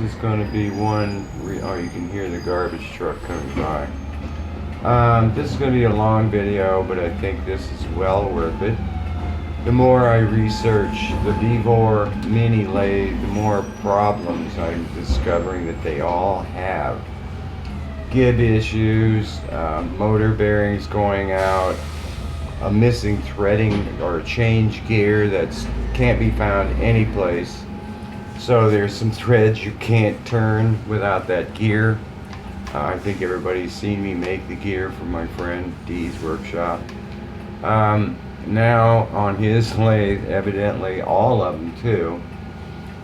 is going to be one, oh, you can hear the garbage truck coming by. This is going to be a long video, but I think this is well worth it. The more I research the Vevor mini lathe, the more problems I'm discovering that they all have. Gib issues, motor bearings going out, a missing threading or change gear that can't be found anyplace. So there's some threads you can't turn without that gear. I think everybody's seen me make the gear for my friend Dee's workshop. Now on his lathe, evidently all of them too,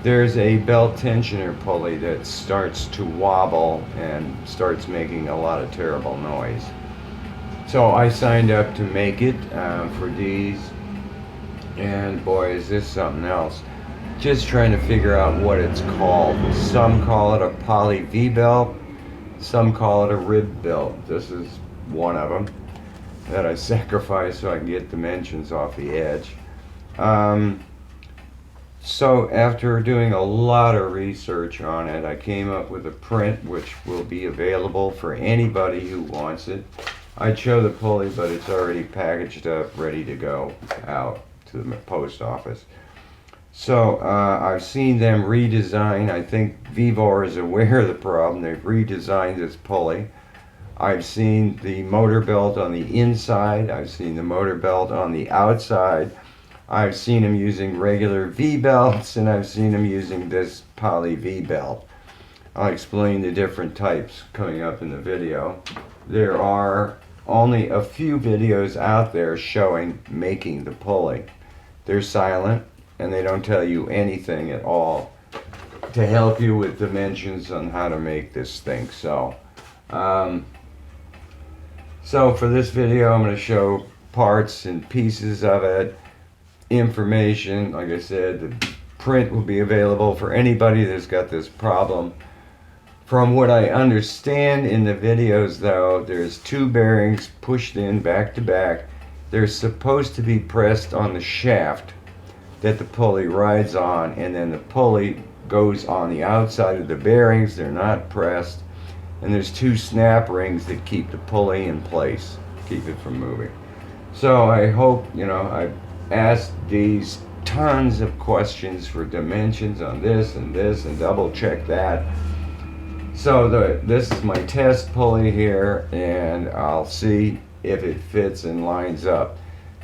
there's a belt tensioner pulley that starts to wobble and starts making a lot of terrible noise. So I signed up to make it for Dee's, and boy is this something else. Just trying to figure out what it's called. Some call it a Poly-V belt, some call it a rib belt. This is one of them that I sacrificed so I can get dimensions off the edge. So after doing a lot of research on it, I came up with a print which will be available for anybody who wants it. I'd show the pulley, but it's already packaged up, ready to go out to the post office. So I've seen them redesign. I think Vevor is aware of the problem. They've redesigned this pulley. I've seen the motor belt on the inside. I've seen the motor belt on the outside. I've seen them using regular V belts, and I've seen them using this Poly-V belt. I'll explain the different types coming up in the video. There are only a few videos out there showing making the pulley. They're silent, and they don't tell you anything at all to help you with dimensions on how to make this thing. So for this video, I'm going to show parts and pieces of it, information. Like I said, the print will be available for anybody that's got this problem. From what I understand in the videos though, there's two bearings pushed in back to back. They're supposed to be pressed on the shaft that the pulley rides on, and then the pulley goes on the outside of the bearings. They're not pressed, and there's two snap rings that keep the pulley in place, keep it from moving. So I hope, I've asked these tons of questions for dimensions on this and double check that. So this is my test pulley here, and I'll see if it fits and lines up.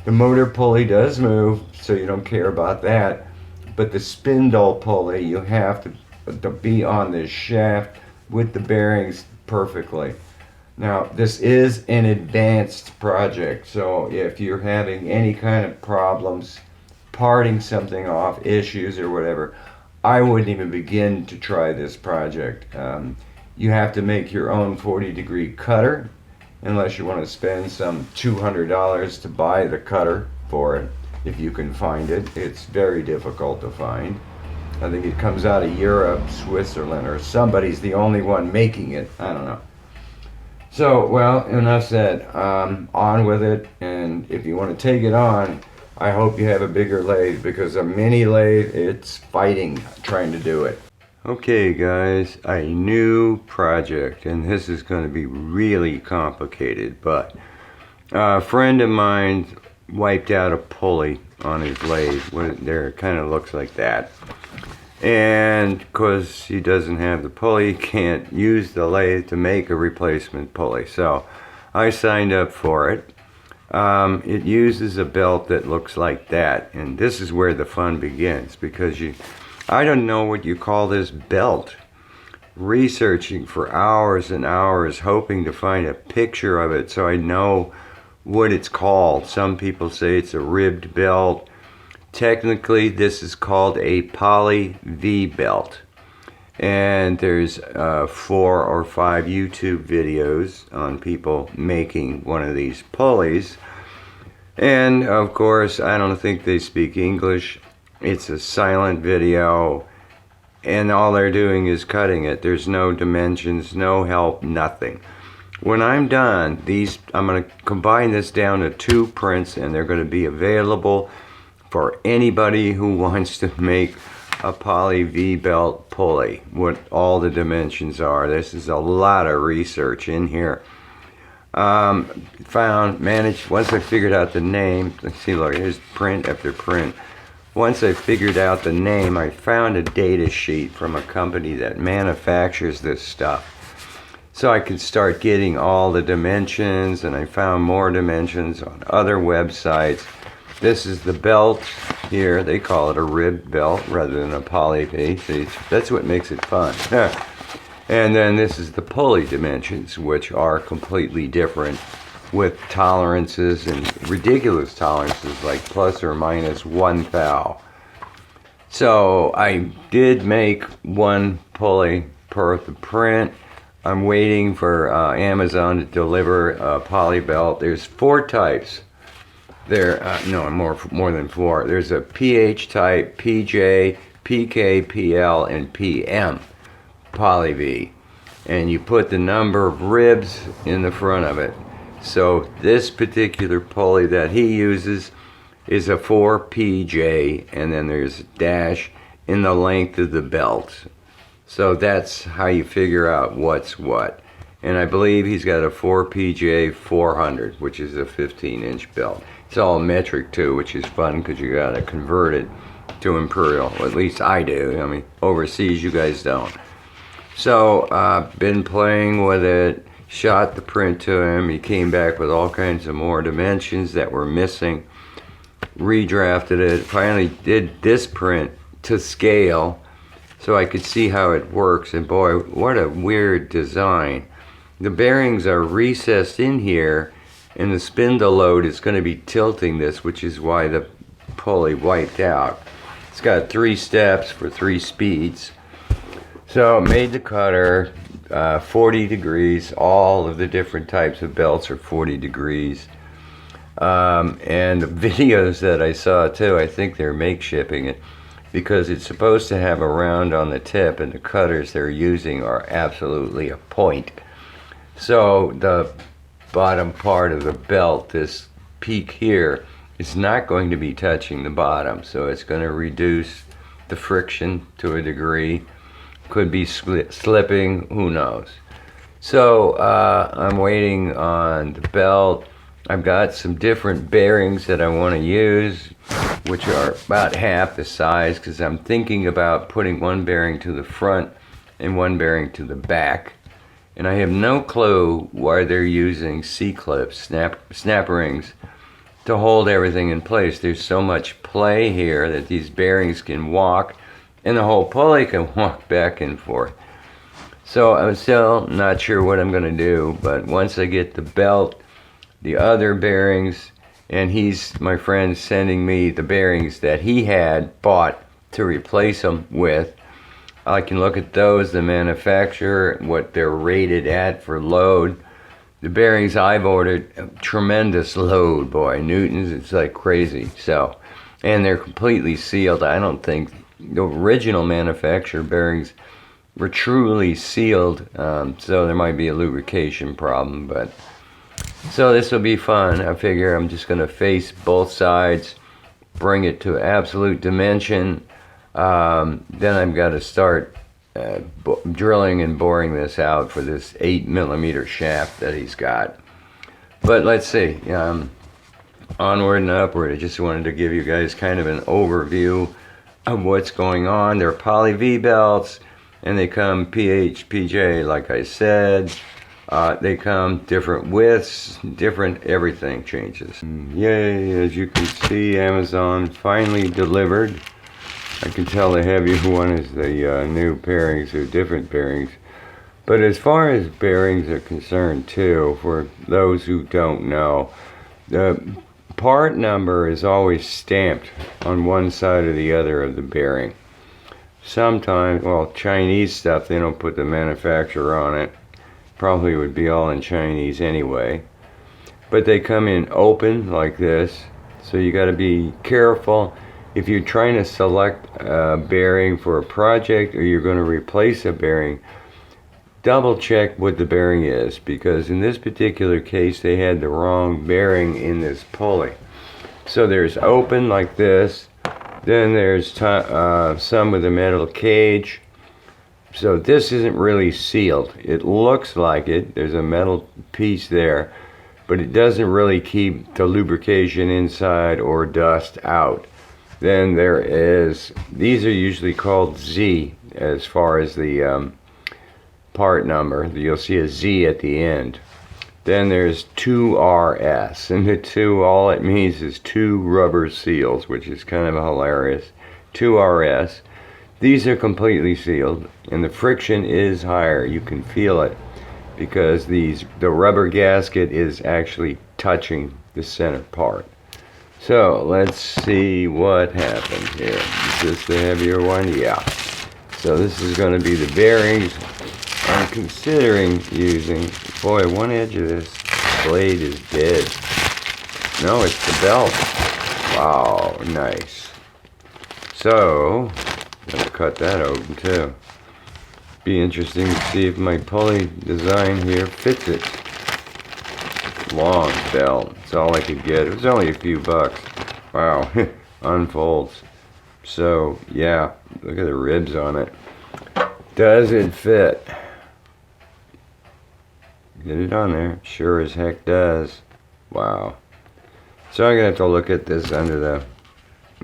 The motor pulley does move, so you don't care about that, but the spindle pulley, you have to be on this shaft with the bearings perfectly. Now this is an advanced project, so if you're having any kind of problems parting something off, issues or whatever, I wouldn't even begin to try this project. You have to make your own 40-degree cutter, unless you want to spend some $200 to buy the cutter for it, if you can find it. It's very difficult to find. I think it comes out of Europe, Switzerland, or somebody's the only one making it. I don't know. So, well, enough said. On with it, and if you want to take it on, I hope you have a bigger lathe, because a mini lathe, it's fighting trying to do it. Okay guys, a new project, and this is going to be really complicated, but a friend of mine wiped out a pulley on his lathe. There, it kind of looks like that. And because he doesn't have the pulley, he can't use the lathe to make a replacement pulley. So I signed up for it. It uses a belt that looks like that, and this is where the fun begins, because I don't know what you call this belt. Researching for hours and hours, hoping to find a picture of it so I know what it's called. Some people say it's a ribbed belt. Technically, this is called a Poly-V belt. And there's 4 or 5 YouTube videos on people making one of these pulleys. And of course, I don't think they speak English. It's a silent video, and all they're doing is cutting it. There's no dimensions, no help, nothing. When I'm done, I'm going to combine this down to 2 prints, and they're going to be available for anybody who wants to make a Poly V-belt pulley, what all the dimensions are. This is a lot of research in here. Managed, once I figured out the name, let's see, look, here's print after print. Once I figured out the name, I found a data sheet from a company that manufactures this stuff. So I could start getting all the dimensions, and I found more dimensions on other websites. This is the belt here. They call it a rib belt rather than a Poly-V. See, that's what makes it fun. And then this is the pulley dimensions, which are completely different with tolerances and ridiculous tolerances like plus or minus 1 thou. So I did make one pulley per the print. I'm waiting for Amazon to deliver a poly belt. There's 4 types. There, no, more than 4. There's a PH type, PJ, PK, PL, and PM Poly-V. And you put the number of ribs in the front of it. So this particular pulley that he uses is a 4PJ, and then there's a dash in the length of the belt. So that's how you figure out what's what. And I believe he's got a 4PJ 400, which is a 15-inch belt. It's all metric too, which is fun because you got to convert it to imperial. Well, at least I do. I mean, overseas you guys don't. So been playing with it, shot the print to him. He came back with all kinds of more dimensions that were missing. Redrafted it. Finally did this print to scale so I could see how it works. And boy, what a weird design. The bearings are recessed in here, and the spindle load is going to be tilting this, which is why the pulley wiped out. It's got 3 steps for 3 speeds. So made the cutter 40 degrees. All of the different types of belts are 40 degrees. And the videos that I saw too, I think they're make-shipping it because it's supposed to have a round on the tip, and the cutters they're using are absolutely a point. So the bottom part of the belt, this peak here, is not going to be touching the bottom, so it's going to reduce the friction to a degree. Could be slipping, who knows. So I'm waiting on the belt. I've got some different bearings that I want to use, which are about half the size, because I'm thinking about putting one bearing to the front and one bearing to the back. And I have no clue why they're using C-clips, snap rings, to hold everything in place. There's so much play here that these bearings can walk, and the whole pulley can walk back and forth. So I'm still not sure what I'm going to do, but once I get the belt, the other bearings, and my friend, sending me the bearings that he had bought to replace them with, I can look at those, the manufacturer, what they're rated at for load. The bearings I've ordered, tremendous load, boy, newtons, it's like crazy. So, and they're completely sealed. I don't think the original manufacturer bearings were truly sealed, so there might be a lubrication problem, but so this will be fun. I figure I'm just going to face both sides, bring it to absolute dimension. Then I've got to start drilling and boring this out for this 8mm shaft that he's got. But let's see, onward and upward. I just wanted to give you guys kind of an overview of what's going on. They're Poly-V belts, and they come PH, PJ, like I said. They come different widths, different everything changes. Yay, as you can see, Amazon finally delivered. I can tell the heavier one is the new bearings or different bearings. But as far as bearings are concerned too, for those who don't know, the part number is always stamped on one side or the other of the bearing. Sometimes, well, Chinese stuff, they don't put the manufacturer on it. Probably would be all in Chinese anyway. But they come in open like this, so you got to be careful. If you're trying to select a bearing for a project or you're going to replace a bearing, double check what the bearing is, because in this particular case they had the wrong bearing in this pulley. So there's open like this, Then there's some with a metal cage. So this isn't really sealed. It looks like it. There's a metal piece there, but it doesn't really keep the lubrication inside or dust out. Then there is, these are usually called Z as far as the part number. You'll see a Z at the end. Then there's 2RS, and the 2, all it means is 2 rubber seals, which is kind of hilarious. 2RS. These are completely sealed, and the friction is higher. You can feel it because the rubber gasket is actually touching the center part. So let's see what happened here. Is this the heavier one? Yeah. So this is going to be the bearings. I'm considering using, boy, one edge of this blade is dead. No, it's the belt. Wow, nice. So, I'm going to cut that open too. Be interesting to see if my pulley design here fits it. Long belt. That's all I could get. It was only a few bucks. Wow. Unfolds. So, yeah. Look at the ribs on it. Does it fit? Get it on there. Sure as heck does. Wow. So I'm going to have to look at this under the...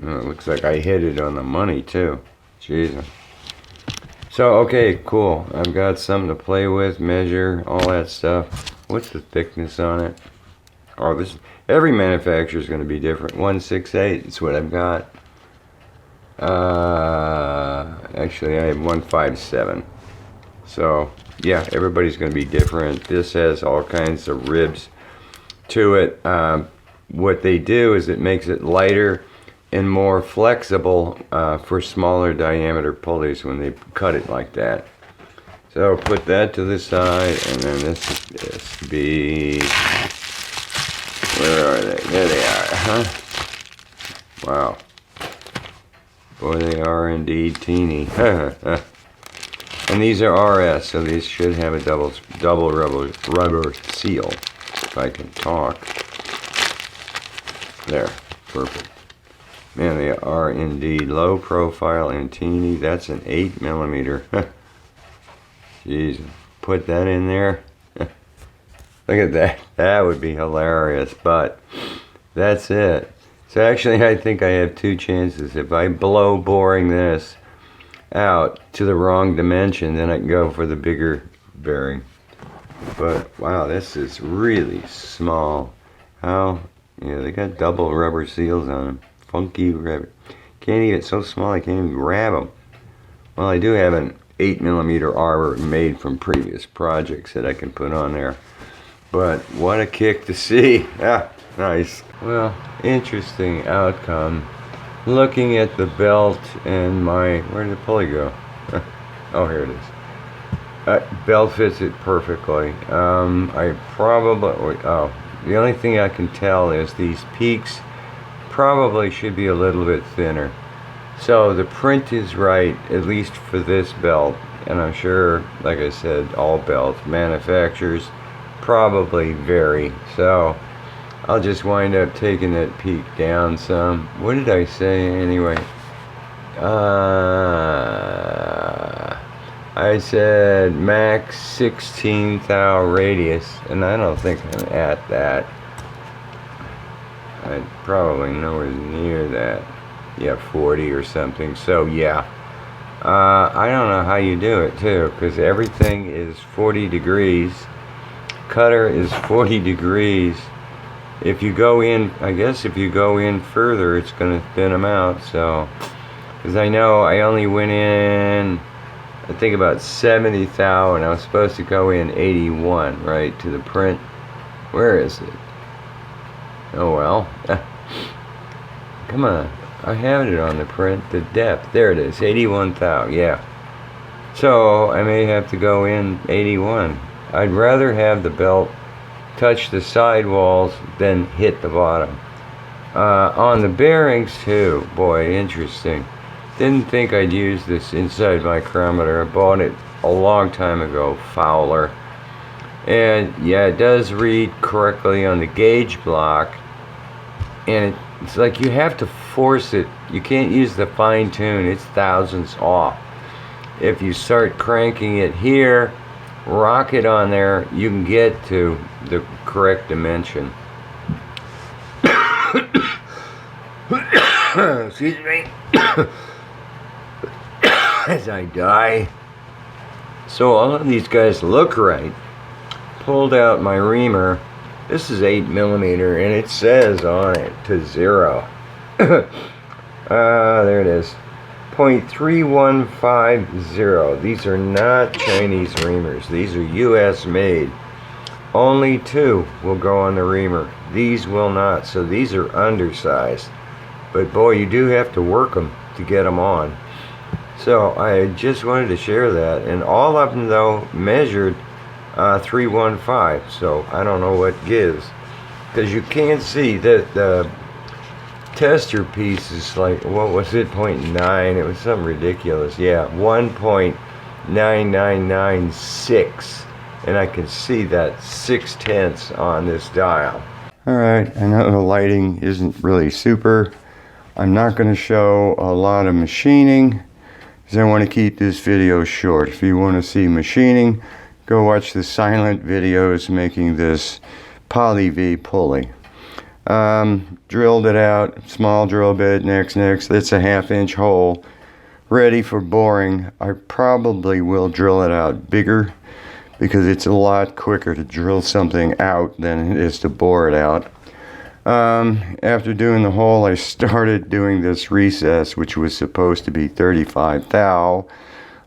Oh, it looks like I hit it on the money too. Jesus. So, okay, cool. I've got something to play with, measure, all that stuff. What's the thickness on it? Oh, this, every manufacturer is going to be different. 168 is what I've got. Actually, I have 157. So, yeah, everybody's going to be different. This has all kinds of ribs to it. What they do is it makes it lighter and more flexible for smaller diameter pulleys when they cut it like that. So put that to the side, and then this be, where are they? There they are, huh? Wow. Boy, they are indeed teeny. And these are RS, so these should have a double rubber seal, if I can talk. There, perfect. Man, they are indeed low profile and teeny. That's an 8mm. Jeez, put that in there. Look at that. That would be hilarious, but that's it. So actually, I think I have 2 chances. If I blow boring this out to the wrong dimension, then I can go for the bigger bearing. But wow, this is really small. How? Yeah, they got double rubber seals on them. Funky rubber. Can't even, it's so small I can't even grab them. Well, I do have an 8mm arbor made from previous projects that I can put on there. But what a kick to see. Ah, nice. Well, interesting outcome. Looking at the belt and my, where did the pulley go? Oh, here it is. Belt fits it perfectly. I probably, the only thing I can tell is these peaks probably should be a little bit thinner. So the print is right, at least for this belt, and I'm sure, like I said, all belts, manufacturers probably vary. So I'll just wind up taking that peak down some. What did I say anyway? I said max 16 thou radius, and I don't think I'm at that. I'm probably nowhere near that. Yeah, 40 or something. So yeah, I don't know how you do it too, because everything is 40 degrees. Cutter is 40 degrees. If you go in, I guess if you go in further, it's going to thin them out. So, because I know I only went in, I think about 70 thou, and I was supposed to go in 81, right, to the print. Where is it? Oh well. Come on. I have it on the print. The depth. There it is. 81 thou. Yeah. So I may have to go in 81. I'd rather have the belt touch the sidewalls than hit the bottom. On the bearings too. Boy, interesting. Didn't think I'd use this inside micrometer. I bought it a long time ago. Fowler. And yeah, it does read correctly on the gauge block. And it's like you have to force it. You can't use the fine tune. It's thousandths off. If you start cranking it here, rock it on there, you can get to the correct dimension. Excuse me. As I die. So all of these guys look right. Pulled out my reamer. This is 8mm and it says on it to 0. There it is. 0.3150. These are not Chinese reamers. These are US made. Only 2 will go on the reamer. These will not. So these are undersized. But boy, you do have to work them to get them on. So I just wanted to share that. And all of them though measured 315. So I don't know what gives. Because you can't see that the tester piece is like, what was it, 0.9? It was something ridiculous. Yeah, 1.9996, and I can see that 0.6 on this dial. Alright, I know the lighting isn't really super. I'm not going to show a lot of machining because I want to keep this video short. If you want to see machining, go watch the silent videos making this Poly-V pulley. Drilled it out, small drill bit, next, that's a 1/2-inch hole, ready for boring. I probably will drill it out bigger because it's a lot quicker to drill something out than it is to bore it out. After doing the hole, I started doing this recess, which was supposed to be 35 thou.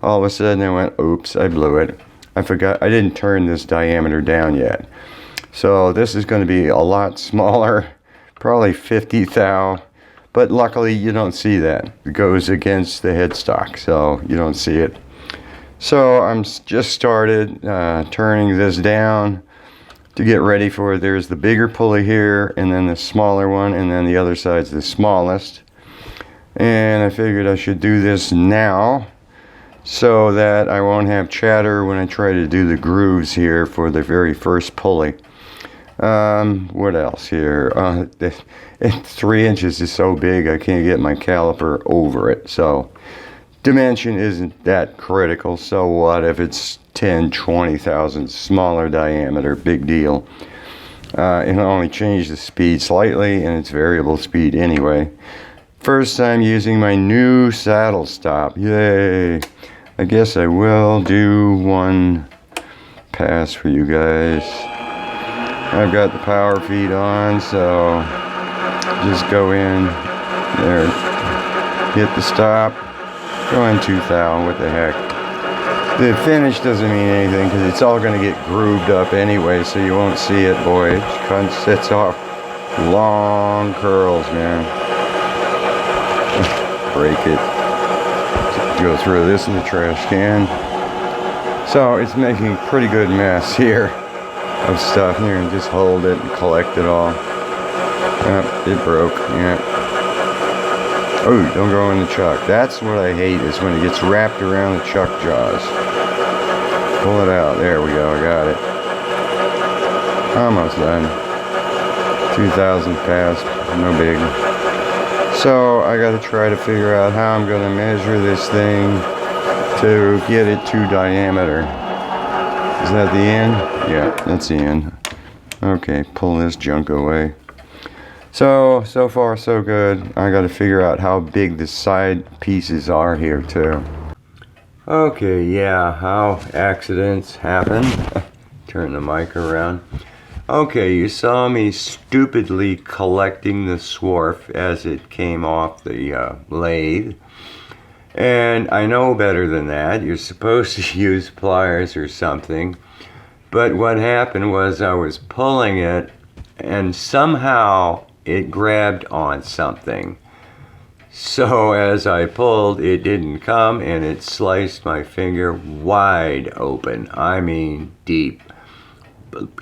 All of a sudden I went, oops, I blew it. I forgot, I didn't turn this diameter down yet. So this is going to be a lot smaller, probably 50 thou, but luckily you don't see that. It goes against the headstock, so you don't see it. So I'm just started turning this down to get ready for it. There's the bigger pulley here, and then the smaller one, and then the other side's the smallest. And I figured I should do this now so that I won't have chatter when I try to do the grooves here for the very first pulley. What else here? 3 inches is so big I can't get my caliper over it. So dimension isn't that critical. So what if it's 10-20 thousandths smaller diameter? Big deal. It'll only change the speed slightly, and it's variable speed anyway. First time using my new saddle stop. Yay! I guess I will do one pass for you guys. I've got the power feed on, so just go in there, hit the stop, go in 2 thou, what the heck. The finish doesn't mean anything because it's all going to get grooved up anyway, so you won't see it. Boy, it kind of sets off long curls, man. Break it. Go through this in the trash can. So it's making a pretty good mess here of stuff here, and just hold it and collect it all. Yep, it broke. Yeah. Oh, don't go in the chuck. That's what I hate, is when it gets wrapped around the chuck jaws. Pull it out. There we go. I got it. Almost done. 2,000 passed. No big. So I got to try to figure out how I'm going to measure this thing to get it to diameter. Is that the end? Yeah, that's the end. Okay, pull this junk away. So far so good. I got to figure out how big the side pieces are here too. Okay, yeah, how accidents happen. Turn the mic around. Okay, you saw me stupidly collecting the swarf as it came off the lathe. And I know better than that. You're supposed to use pliers or something. But what happened was I was pulling it and somehow it grabbed on something. So as I pulled, it didn't come, and it sliced my finger wide open. I mean deep.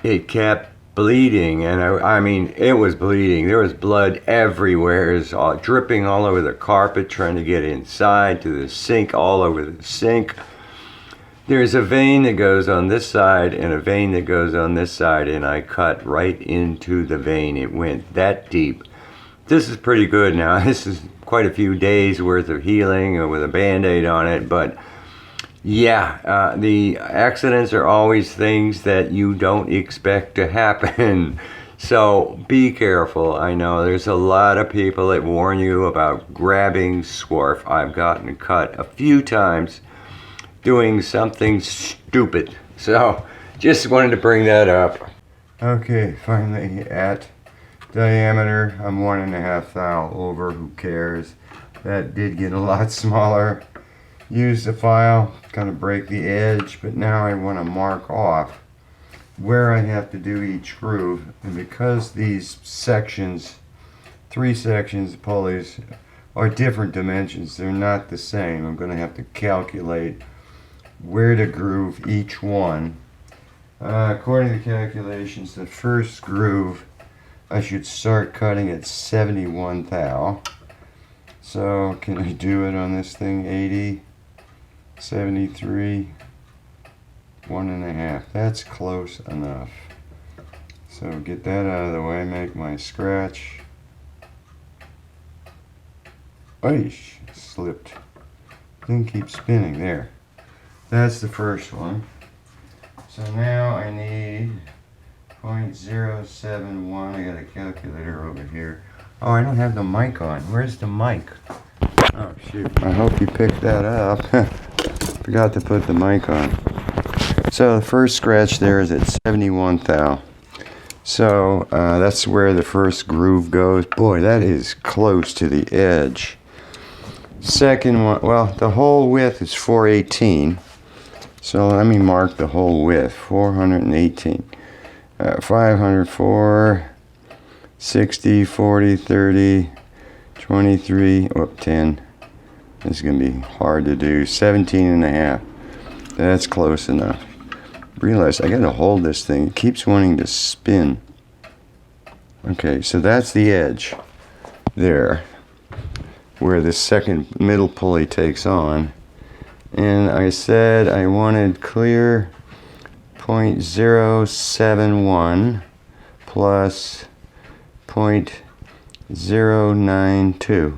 It kept bleeding, and I mean it was bleeding. There was blood everywhere. It was all dripping all over the carpet, trying to get inside to the sink, all over the sink. There's a vein that goes on this side and a vein that goes on this side, and I cut right into the vein. It went that deep. this is pretty good now. This is quite a few days worth of healing with a band-aid on it, but yeah, the accidents are always things that you don't expect to happen. So be careful. I know there's a lot of people that warn you about grabbing swarf. I've gotten cut a few times doing something stupid. So just wanted to bring that up. Okay, finally at diameter. I'm 1.5 thou over. Who cares? That did get a lot smaller. Use the file, kind of break the edge, but now I want to mark off where I have to do each groove. And because these sections, 3 sections of pulleys, are different dimensions, they're not the same. I'm going to have to calculate where to groove each one. According to the calculations, the first groove I should start cutting at 71 thou. So can I do it on this thing? 80, 73, 1.5. That's close enough. So get that out of the way, make my scratch. Oish, slipped. Thing keeps spinning there. That's the first one. So now I need 0.071. I got a calculator over here. Oh, I don't have the mic on. Where's the mic? Oh shoot. I hope you picked that up. Forgot to put the mic on. So the first scratch there is at 71 thou. So that's where the first groove goes. Boy, that is close to the edge. Second one, well, the whole width is 418. So let me mark the whole width, 418. 504, 60, 40, 30, 23, 10. This is going to be hard to do. 17.5. That's close enough. Realize I got to hold this thing. It keeps wanting to spin. Okay, so that's the edge there, where the second middle pulley takes on. And I said I wanted clear 0.071 plus 0.092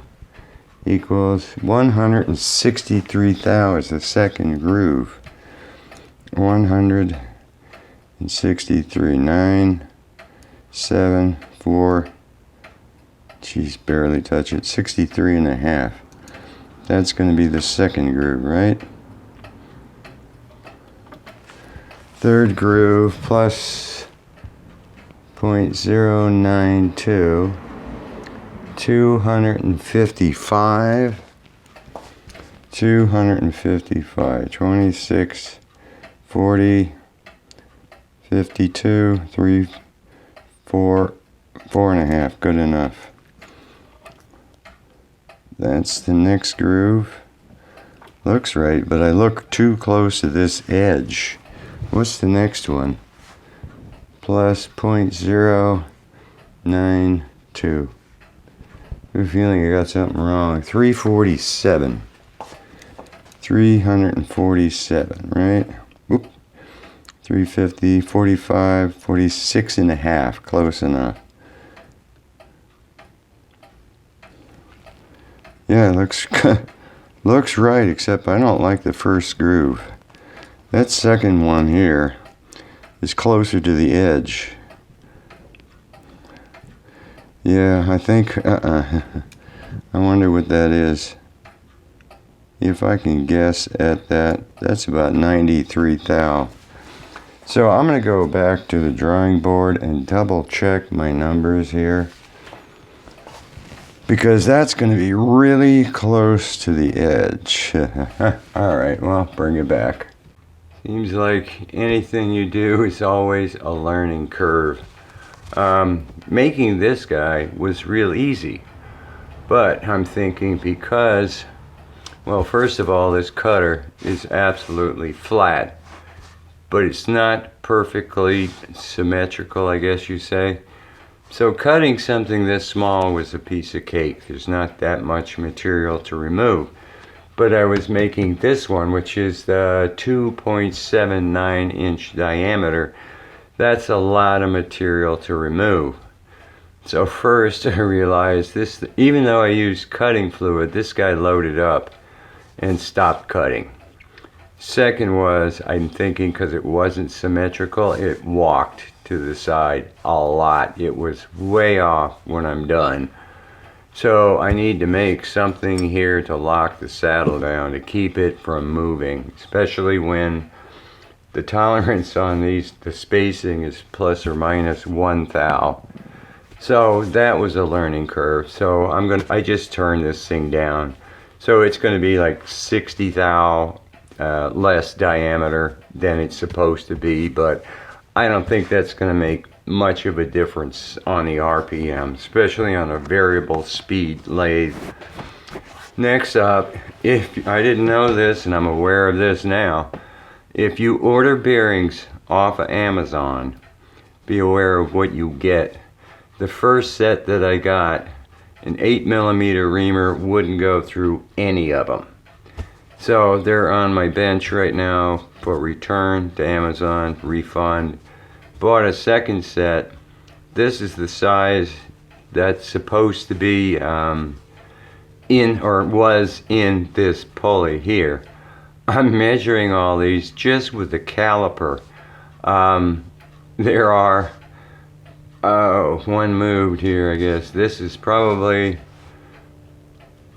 equals 163 thou is the second groove. 163, 9, 7, 4, geez, barely touch it, 63.5. That's going to be the second groove, right? Third groove plus 0.092, 255, 26, 40, 52, 3, 4, 4.5, good enough. That's the next groove. Looks right, but I look too close to this edge. What's the next one? Plus 0.092. I have a feeling I got something wrong. 347. 347, right? Whoop. 350, 45, 46.5. Close enough. Yeah, it looks right, except I don't like the first groove. That second one here is closer to the edge. Yeah, I think, I wonder what that is. If I can guess at that, that's about 93 thou. So I'm going to go back to the drawing board and double check my numbers here, because that's going to be really close to the edge. Alright, well, bring it back. Seems like anything you do is always a learning curve. Making this guy was real easy, but I'm thinking because, well, first of all, this cutter is absolutely flat, but it's not perfectly symmetrical, I guess you say. So cutting something this small was a piece of cake. There's not that much material to remove. But I was making this one, which is the 2.79 inch diameter. That's a lot of material to remove. So first I realized this, even though I used cutting fluid, this guy loaded up and stopped cutting. Second was, I'm thinking because it wasn't symmetrical, it walked to the side a lot. It was way off when I'm done. So I need to make something here to lock the saddle down to keep it from moving, especially when the tolerance on these, the spacing is plus or minus 1 thou. So that was a learning curve. So I just turned this thing down. So it's going to be like 60 thou less diameter than it's supposed to be, but I don't think that's going to make much of a difference on the RPM, especially on a variable speed lathe. Next up, if I didn't know this and I'm aware of this now, if you order bearings off of Amazon, be aware of what you get. The first set that I got, an 8mm reamer wouldn't go through any of them. So they're on my bench right now for return to Amazon, refund. Bought a second set. This is the size that's supposed to be in, or was in, this pulley here. I'm measuring all these just with the caliper. There are, one moved here, I guess. This is probably,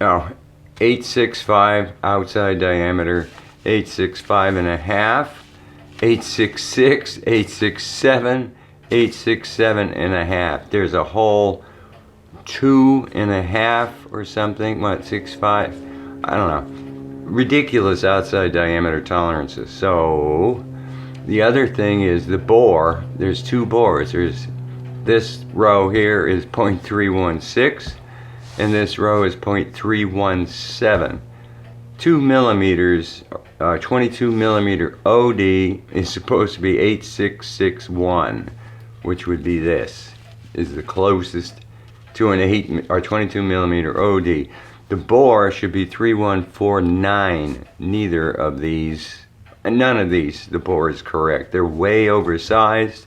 865 outside diameter, 865 and a half, 866, 867, 867 and a half. There's a whole 2.5 or something, what, 6.5? I don't know. Ridiculous outside diameter tolerances. So the other thing is the bore. There's two bores. There's this row here is 0.316 and this row is 0.317. 2 millimeters, 22 millimeter OD is supposed to be 8661, which would be this, is the closest to an 8 or 22 millimeter OD. The bore should be 3149. Neither of these, none of these, the bore is correct. They're way oversized.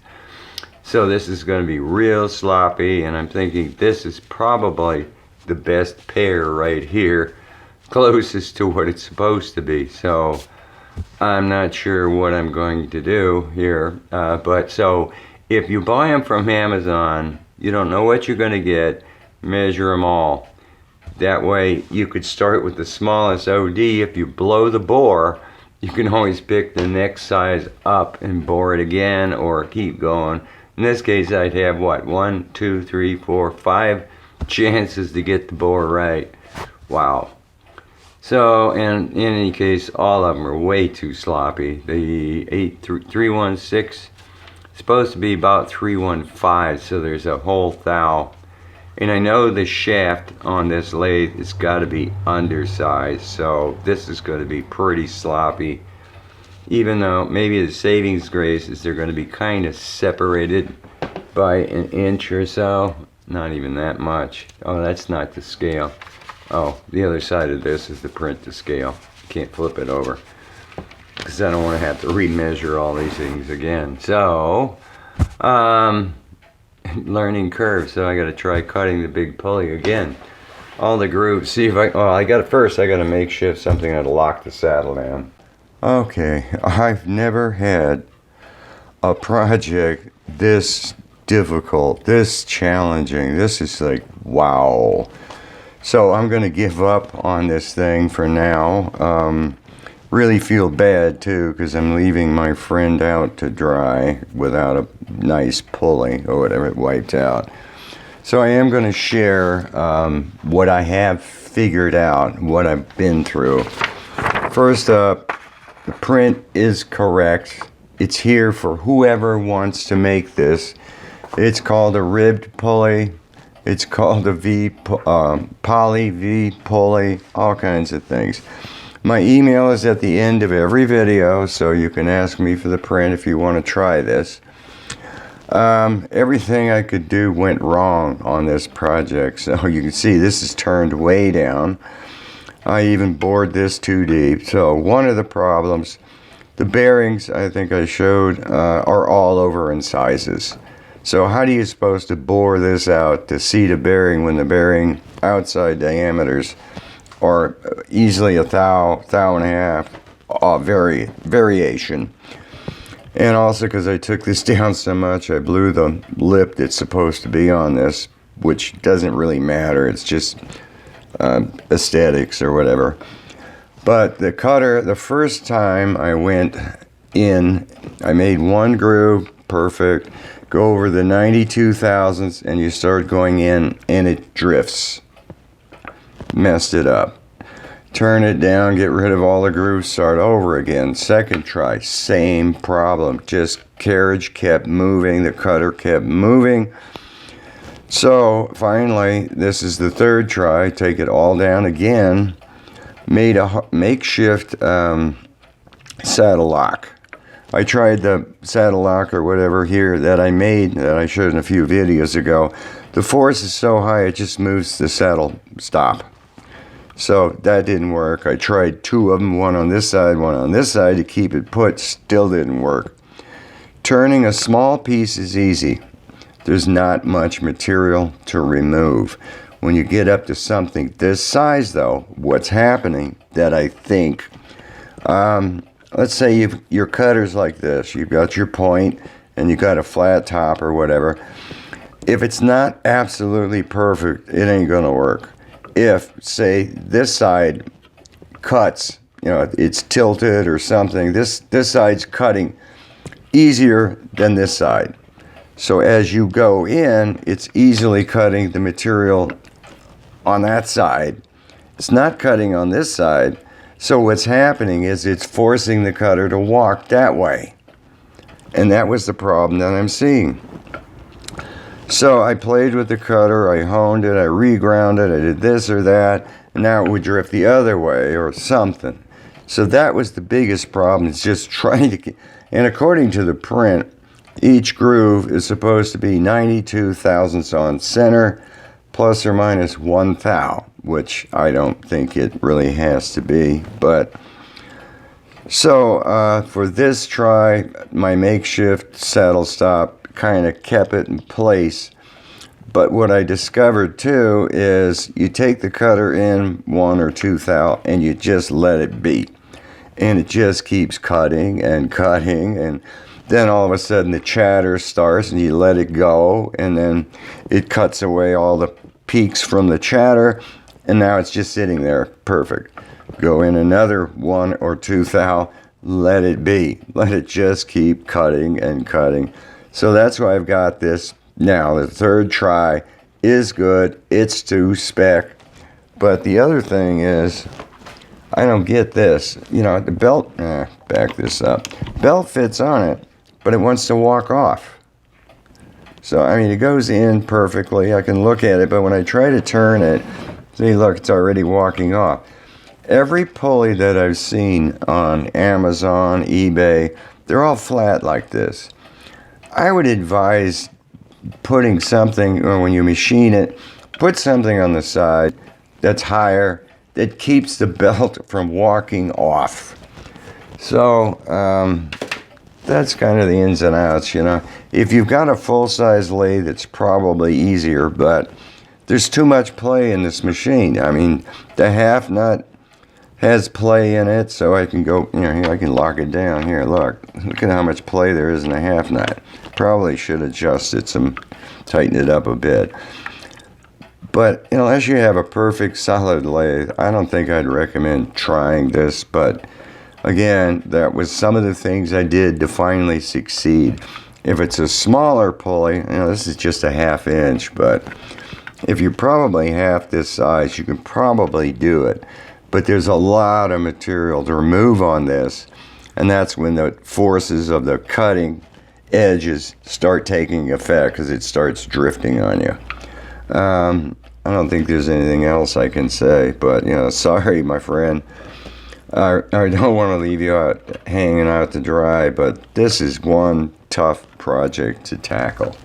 So this is going to be real sloppy, and I'm thinking this is probably the best pair right here, closest to what it's supposed to be. So I'm not sure what I'm going to do here, but so if you buy them from Amazon, you don't know what you're going to get, measure them all. That way you could start with the smallest OD. If you blow the bore, you can always pick the next size up and bore it again or keep going. In this case, I'd have what, 1, 2, 3, 4, 5 chances to get the bore right. Wow. So, and in any case, all of them are way too sloppy. The 316 is supposed to be about 315, so there's a whole thou. And I know the shaft on this lathe has got to be undersized, so this is going to be pretty sloppy. Even though maybe the savings grace is they're going to be kind of separated by an inch or so. Not even that much. Oh, that's not the scale. Oh, the other side of this is the print to scale. Can't flip it over because I don't want to have to remeasure all these things again. So, learning curve. So I got to try cutting the big pulley again. All the grooves. See if I. Oh, I got to makeshift something that'll lock the saddle down. Okay, I've never had a project this difficult, this challenging. This is like, wow. So I'm going to give up on this thing for now. Really feel bad too because I'm leaving my friend out to dry without a nice pulley or whatever, it wiped out. So I am going to share what I have figured out, what I've been through. First up, the print is correct. It's here for whoever wants to make this. It's called a ribbed pulley. It's called a Poly-V Pulley, all kinds of things. My email is at the end of every video, so you can ask me for the print if you want to try this. Everything I could do went wrong on this project. So you can see this is turned way down. I even bored this too deep. So one of the problems, the bearings I think I showed are all over in sizes. So how do you supposed to bore this out to seat a bearing when the bearing outside diameters are easily a thou and a half variation? And also because I took this down so much, I blew the lip that's supposed to be on this, which doesn't really matter. It's just aesthetics or whatever. But the cutter, the first time I went in, I made one groove, perfect. Go over the 92 thousandths and you start going in and it drifts. Messed it up. Turn it down, get rid of all the grooves, start over again. Second try, same problem. Just carriage kept moving, the cutter kept moving. So finally, this is the third try. Take it all down again. Made a makeshift saddle lock. I tried the saddle lock or whatever here that I made, that I showed in a few videos ago. The force is so high it just moves the saddle stop. So that didn't work. I tried two of them, one on this side, one on this side to keep it put. Still didn't work. Turning a small piece is easy. There's not much material to remove. When you get up to something this size though, what's happening that I think, let's say your cutter's like this. You've got your point and you got a flat top or whatever. If it's not absolutely perfect, it ain't gonna work. If, say, this side cuts, it's tilted or something, this side's cutting easier than this side. So as you go in, it's easily cutting the material on that side. It's not cutting on this side. So what's happening is it's forcing the cutter to walk that way. And that was the problem that I'm seeing. So I played with the cutter, I honed it, I reground it, I did this or that, and now it would drift the other way or something. So that was the biggest problem, it's just trying to, and according to the print, each groove is supposed to be 92 thousandths on center, plus or minus 1 thou, which I don't think it really has to be. But so for this try, my makeshift saddle stop kind of kept it in place. But what I discovered too is you take the cutter in 1 or 2 thou and you just let it be, and it just keeps cutting and cutting, and then all of a sudden the chatter starts and you let it go, and then it cuts away all the peaks from the chatter, and now it's just sitting there perfect. Go in another 1 or 2 thou, let it be, let it just keep cutting and cutting. So that's why I've got this now. The third try is good, it's to spec. But the other thing is, I don't get this, the belt, back this up, belt fits on it, but it wants to walk off. So I mean, it goes in perfectly, I can look at it, but when I try to turn it, see, look, it's already walking off. Every pulley that I've seen on Amazon, eBay, they're all flat like this. I would advise putting something, or when you machine it, put something on the side that's higher, that keeps the belt from walking off. So that's kind of the ins and outs, If you've got a full-size lathe, it's probably easier, but there's too much play in this machine. I mean, the half nut has play in it, so I can go, here, I can lock it down. Here, look at how much play there is in a half nut. Probably should adjust it tighten it up a bit. But unless you have a perfect solid lathe, I don't think I'd recommend trying this. But again, that was some of the things I did to finally succeed. If it's a smaller pulley, this is just a 1/2 inch, but if you're probably half this size, you can probably do it. But there's a lot of material to remove on this, and that's when the forces of the cutting edges start taking effect, because it starts drifting on you. I don't think there's anything else I can say, but sorry, my friend. I don't want to leave you out hanging out to dry, but this is one tough project to tackle.